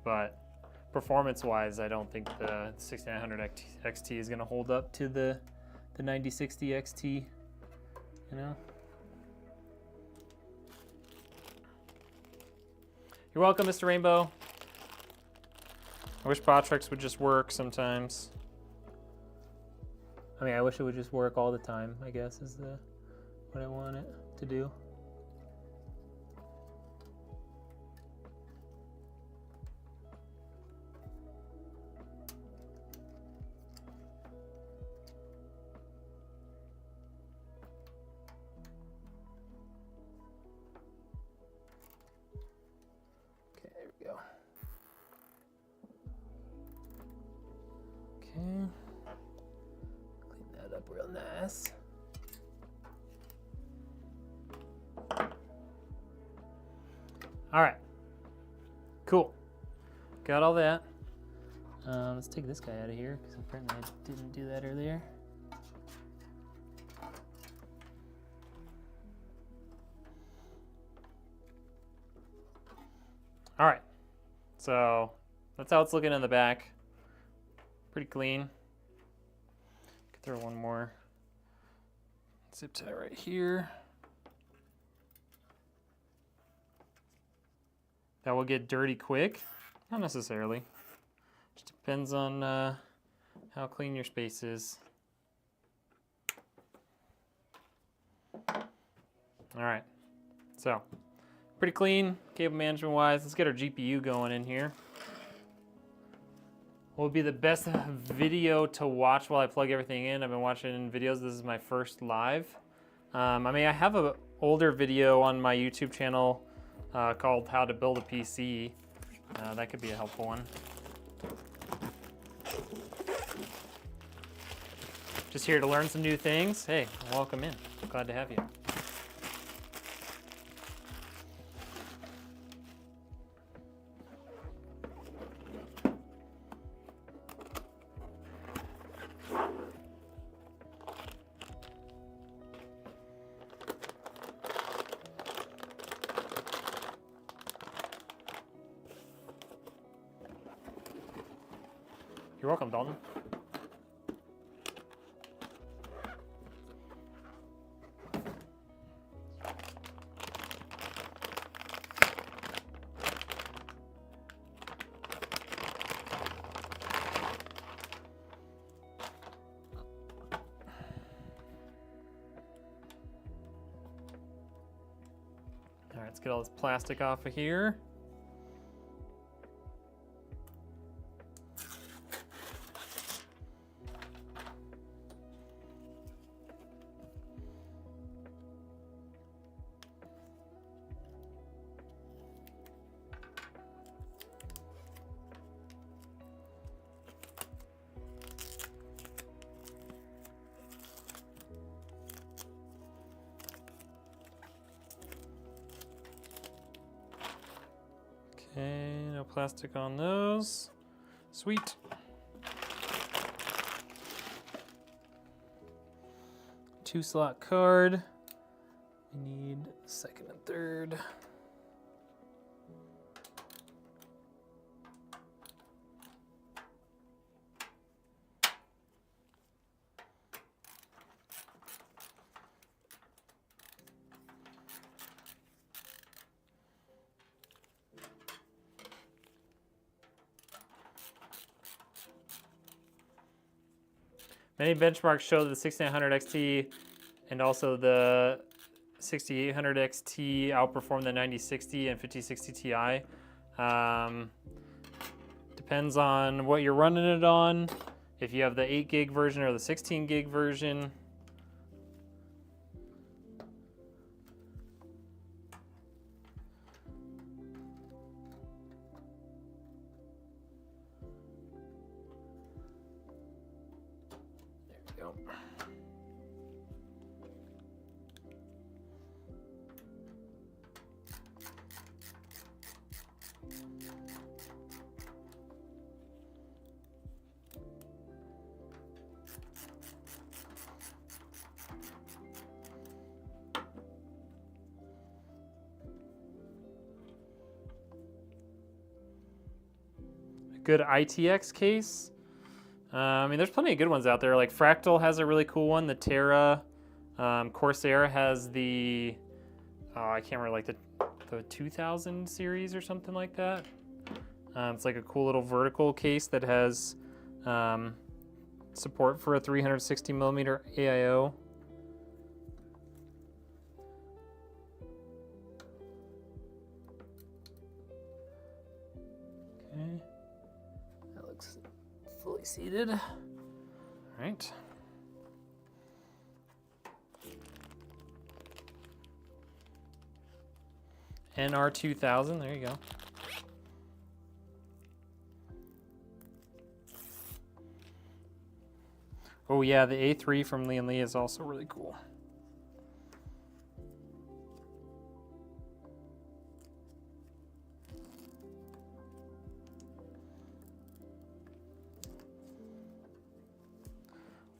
But performance-wise, I don't think the 6900 XT is gonna hold up to the 9060 XT, you know? You're welcome, Mr. Rainbow. I wish Botrix would just work sometimes. I mean, I wish it would just work all the time, I guess, is what I want it to do. Okay, there we go. Okay. Clean that up real nice. All right, cool. Got all that. Let's take this guy out of here because apparently I didn't do that earlier. All right, so that's how it's looking in the back. Pretty clean. Could throw one more zip tie right here. That will get dirty quick. Not necessarily. Just depends on how clean your space is. All right, so pretty clean cable management wise. Let's get our GPU going in here. What would be the best video to watch while I plug everything in? I've been watching videos. This is my first live. I mean, I have an older video on my YouTube channel called How to Build a PC. That could be a helpful one. Just here to learn some new things. Hey, welcome in. Glad to have you. You're welcome, Dalton. All right, let's get all this plastic off of here. Okay, no plastic on those. Sweet. Two slot card. We need second and third. Many benchmarks show that the 6900 XT and also the 6800 XT outperform the 9060 and 5060 Ti. Depends on what you're running it on. If you have the 8 gig version or the 16 gig version. There we go. Good ITX case. I mean, there's plenty of good ones out there. Like Fractal has a really cool one. The Terra, Corsair has the, I can't remember, like the 2000 series or something like that. It's like a cool little vertical case that has support for a 360 millimeter AIO. Okay. Fully seated. All right. NR2000, there you go. Oh yeah, the A3 from Lee & Lee is also really cool.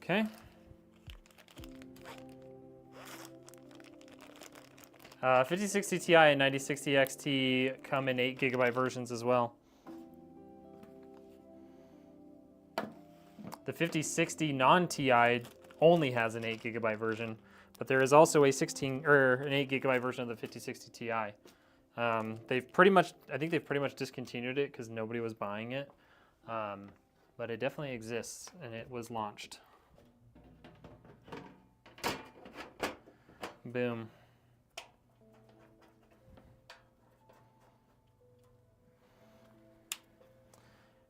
Okay. 5060 Ti and 9060 XT come in 8GB versions as well. The 5060 non-Ti only has an 8GB version, but there is also an 8GB version of the 5060 Ti. They've pretty much, I think they've pretty much discontinued it because nobody was buying it, but it definitely exists and it was launched. Boom.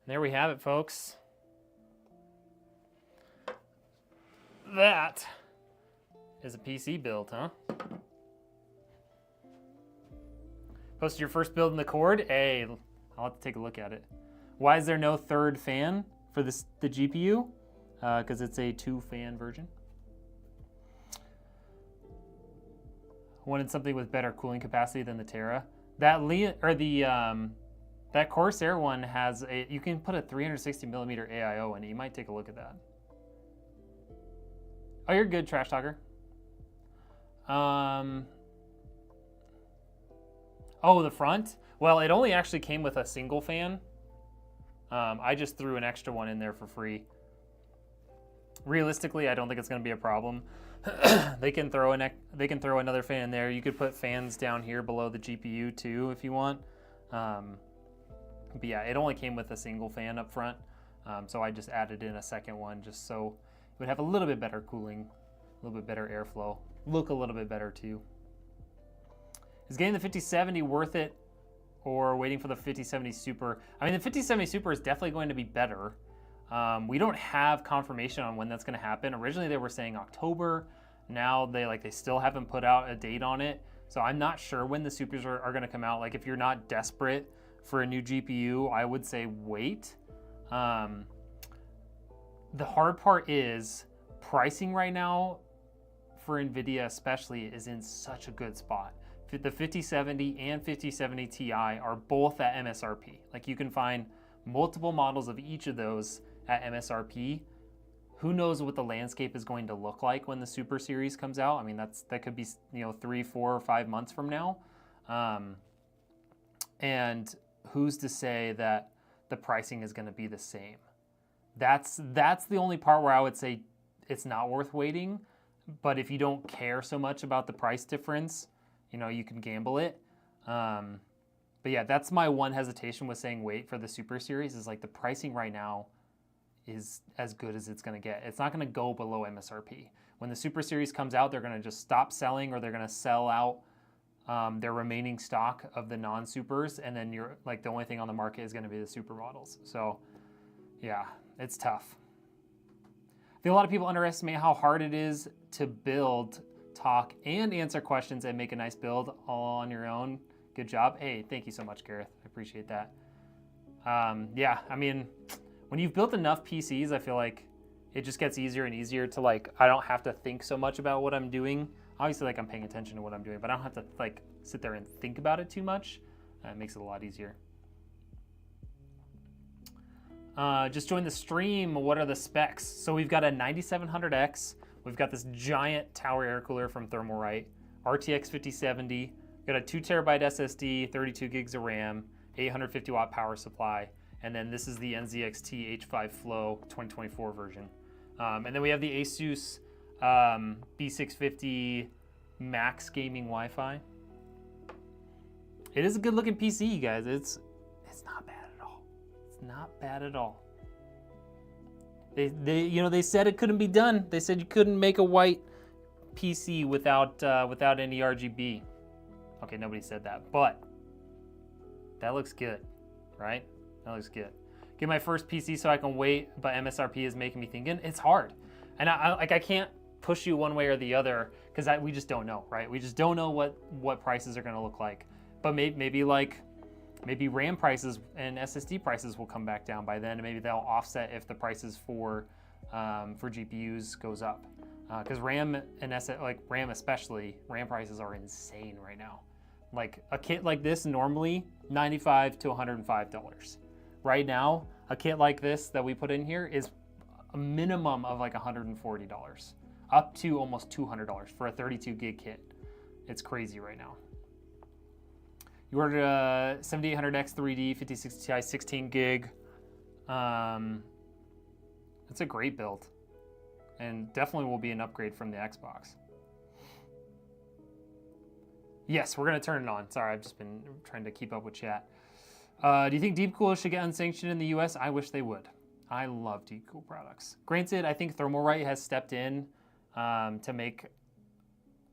There we have it, folks. That is a PC build, huh? Posted your first build in the cord? Hey, I'll have to take a look at it. Why is there no third fan for the GPU? Because it's a 2-fan version. Wanted something with better cooling capacity than the Terra. That Corsair one has you can put a 360mm AIO in it. You might take a look at that. Oh, you're good, Trash Talker. Oh, the front? Well, it only actually came with a single fan. I just threw an extra one in there for free. Realistically, I don't think it's going to be a problem. They can throw another fan in there. You could put fans down here below the GPU too if you want. But yeah, it only came with a single fan up front, so I just added in a second one just so it would have a little bit better cooling, a little bit better airflow, look a little bit better too. Is getting the 5070 worth it or waiting for the 5070 Super? I mean, the 5070 Super is definitely going to be better. We don't have confirmation on when that's going to happen. Originally they were saying October. Now they still haven't put out a date on it. So I'm not sure when the Supers are going to come out. Like if you're not desperate for a new GPU, I would say wait. The hard part is pricing right now for Nvidia especially is in such a good spot. The 5070 and 5070 Ti are both at MSRP. Like you can find multiple models of each of those at MSRP. Who knows what the landscape is going to look like when the Super Series comes out? I mean, that could be 3, 4, or 5 months from now. And who's to say that the pricing is going to be the same? That's the only part where I would say it's not worth waiting. But if you don't care so much about the price difference, you can gamble it. But yeah, that's my one hesitation with saying wait for the Super Series is like the pricing right now is as good as it's going to get. It's not going to go below MSRP. When the Super Series comes out, they're going to just stop selling or they're going to sell out their remaining stock of the non-Supers, and then the only thing on the market is going to be the Super models. So yeah, it's tough. I think a lot of people underestimate how hard it is to build, talk, and answer questions and make a nice build all on your own. Good job. Hey, thank you so much, Gareth. I appreciate that. Yeah, I mean, when you've built enough PCs, I feel like it just gets easier and easier to I don't have to think so much about what I'm doing. Obviously, I'm paying attention to what I'm doing, but I don't have to sit there and think about it too much. It makes it a lot easier. Just joined the stream. What are the specs? So we've got a 9700X. We've got this giant tower air cooler from Thermalright, RTX 5070. We've got a 2TB SSD, 32 gigs of RAM, 850 watt power supply. And then this is the NZXT H5 Flow 2024 version. And then we have the Asus B650 Max Gaming Wi-Fi. It is a good looking PC, you guys. It's not bad at all. It's not bad at all. They said it couldn't be done. They said you couldn't make a white PC without any RGB. Okay, nobody said that, but that looks good, right? That looks good. Get my first PC so I can wait, but MSRP is making me thinking. It's hard, and I can't push you one way or the other because we just don't know, right? We just don't know what prices are going to look like. But maybe RAM prices and SSD prices will come back down by then, and maybe they'll offset if the prices for GPUs goes up. Because RAM and RAM especially, RAM prices are insane right now. Like a kit like this normally $95 to $105. Right now, a kit like this that we put in here is a minimum of like $140, up to almost $200 for a 32 gig kit. It's crazy right now. You ordered a 7800X 3D 5060 Ti 16 gig. It's a great build, and definitely will be an upgrade from the Xbox. Yes, we're gonna turn it on. Sorry, I've just been trying to keep up with chat. Do you think deep cool should get unsanctioned in the US? I wish they would. I love deep cool products. Granted, I think Thermalright has stepped in to make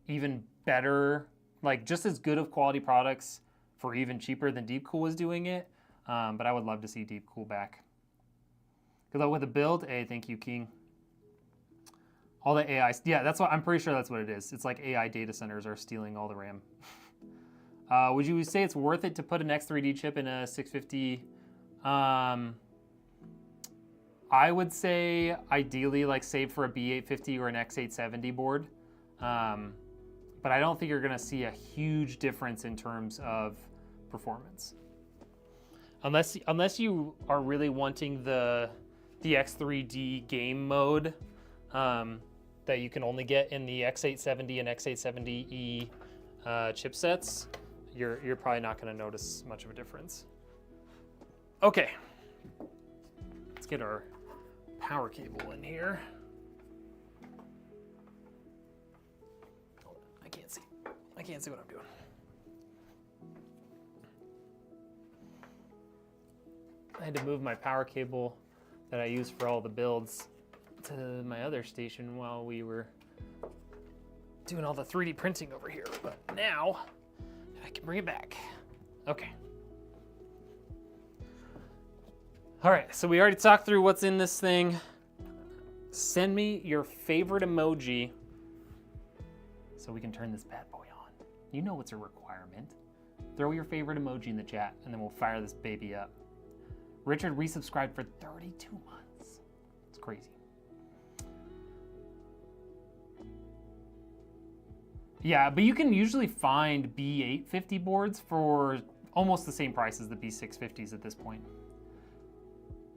even better, like just as good of quality products for even cheaper than deep cool was doing it. But I would love to see deep cool back. Good luck with the build. Hey, thank you, King. All the AI, yeah, that's what I'm pretty sure that's what it is. It's like AI data centers are stealing all the RAM. Would you say it's worth it to put an X3D chip in a 650? I would say ideally like save for a B850 or an X870 board. But I don't think you're gonna see a huge difference in terms of performance. Unless you are really wanting the X3D game mode that you can only get in the X870 and X870E chipsets, you're probably not going to notice much of a difference. Okay, let's get our power cable in here. I can't see what I'm doing. I had to move my power cable that I use for all the builds to my other station while we were doing all the 3D printing over here, but now I can bring it back. Okay. All right, so we already talked through what's in this thing. Send me your favorite emoji so we can turn this bad boy on. You know what's a requirement. Throw your favorite emoji in the chat and then we'll fire this baby up. Richard resubscribed for 32 months. It's crazy. Yeah, but you can usually find B850 boards for almost the same price as the B650s at this point.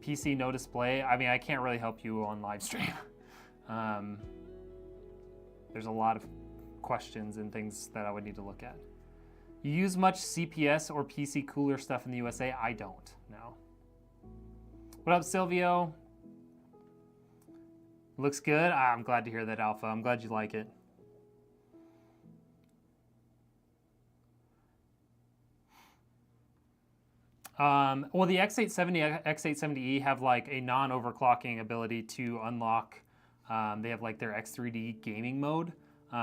PC no display. I mean, I can't really help you on live stream. There's a lot of questions and things that I would need to look at. You use much CPS or PC cooler stuff in the USA? I don't, no. What up, Silvio? Looks good. I'm glad to hear that, Alpha. I'm glad you like it. Well, the X870, X870E have like a non-overclocking ability to unlock. They have like their X3D gaming mode,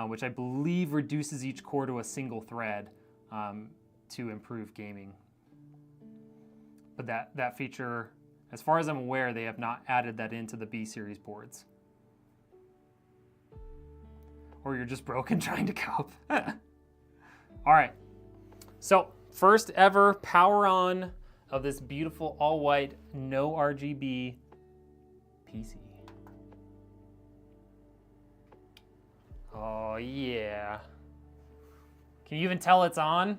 which I believe reduces each core to a single thread to improve gaming. But that feature, as far as I'm aware, they have not added that into the B series boards. Or you're just broken trying to cope. All right, so first ever power on of this beautiful all white, no RGB PC. Oh yeah. Can you even tell it's on?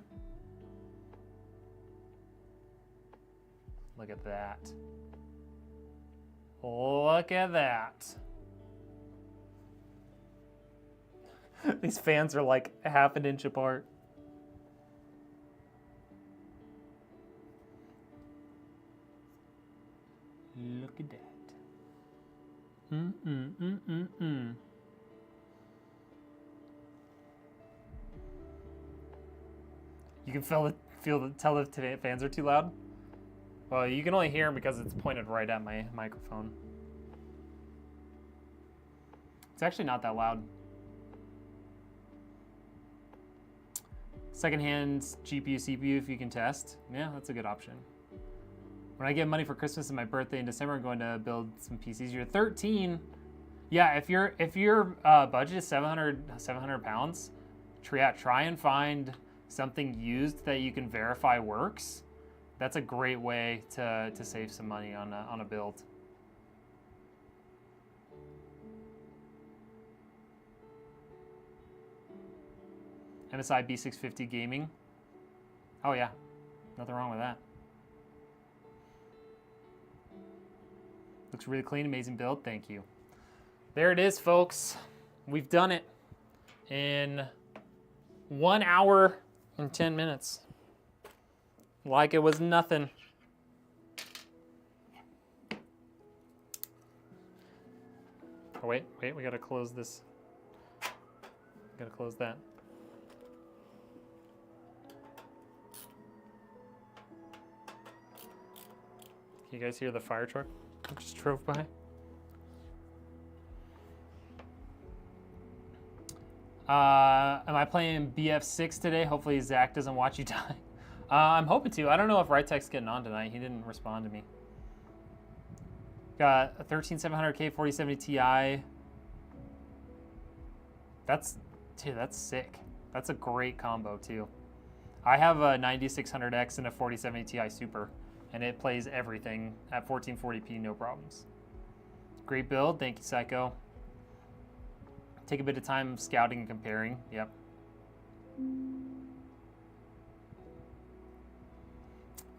Look at that. Look at that. These fans are like half an inch apart. Look at that. You can tell the fans are too loud? Well, you can only hear them because it's pointed right at my microphone. It's actually not that loud. Secondhand GPU, CPU if you can test. Yeah, that's a good option. When I get money for Christmas and my birthday in December, I'm going to build some PCs. You're 13. Yeah, if your budget is 700 pounds, try and find something used that you can verify works. That's a great way to save some money on a build. MSI B650 gaming. Oh yeah, nothing wrong with that. Looks really clean, amazing build, thank you. There it is, folks. We've done it in 1 hour and 10 minutes. Like it was nothing. Oh, wait, we gotta close this. Gotta close that. Can you guys hear the fire truck that just drove by? Am I playing BF6 today? Hopefully Zach doesn't watch you die. I'm hoping to. I don't know if Rytek's getting on tonight. He didn't respond to me. Got a 13700K 4070 Ti. That's sick. That's a great combo too. I have a 9600X and a 4070 Ti Super, and it plays everything at 1440p, no problems. Great build. Thank you, Psycho. Take a bit of time scouting and comparing. Yep.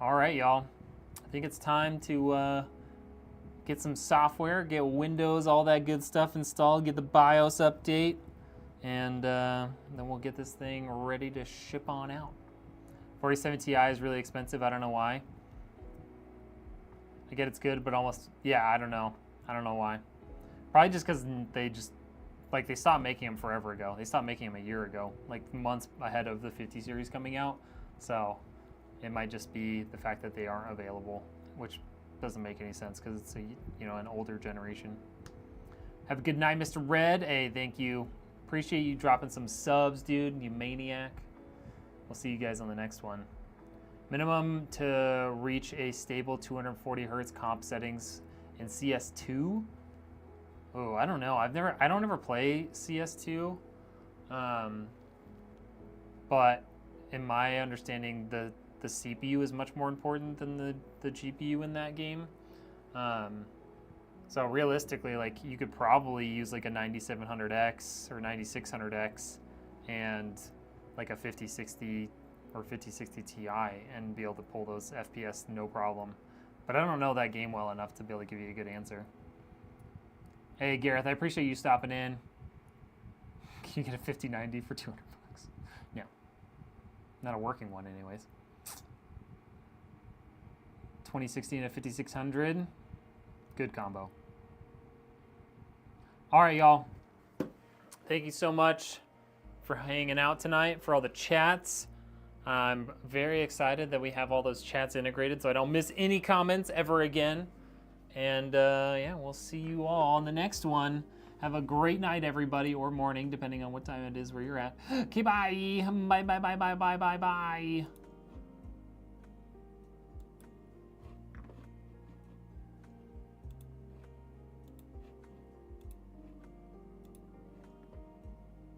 All right, y'all. I think it's time to get some software, get Windows, all that good stuff installed, get the BIOS update, and then we'll get this thing ready to ship on out. 4070 Ti is really expensive. I don't know why. I get it's good, but almost, yeah, I don't know. I don't know why. Probably just because they stopped making them forever ago. They stopped making them a year ago, like months ahead of the 50 series coming out. So it might just be the fact that they aren't available, which doesn't make any sense because it's an older generation. Have a good night, Mr. Red. Hey, thank you. Appreciate you dropping some subs, dude. You maniac. We'll see you guys on the next one. Minimum to reach a stable 240 hertz comp settings in CS2. Oh, I don't know. I don't ever play CS2. But in my understanding, the CPU is much more important than the GPU in that game. So realistically, like, you could probably use like a 9700X or 9600X and like a 5060 or 5060 Ti and be able to pull those FPS no problem. But I don't know that game well enough to be able to give you a good answer. Hey Gareth, I appreciate you stopping in. Can you get a 5090 for 200 bucks? No. Not a working one anyways. 2060 and a 5600. Good combo. All right, y'all. Thank you so much for hanging out tonight, for all the chats. I'm very excited that we have all those chats integrated so I don't miss any comments ever again. And yeah, we'll see you all on the next one. Have a great night, everybody, or morning, depending on what time it is where you're at. Okay, bye. Bye, bye, bye, bye, bye, bye, bye.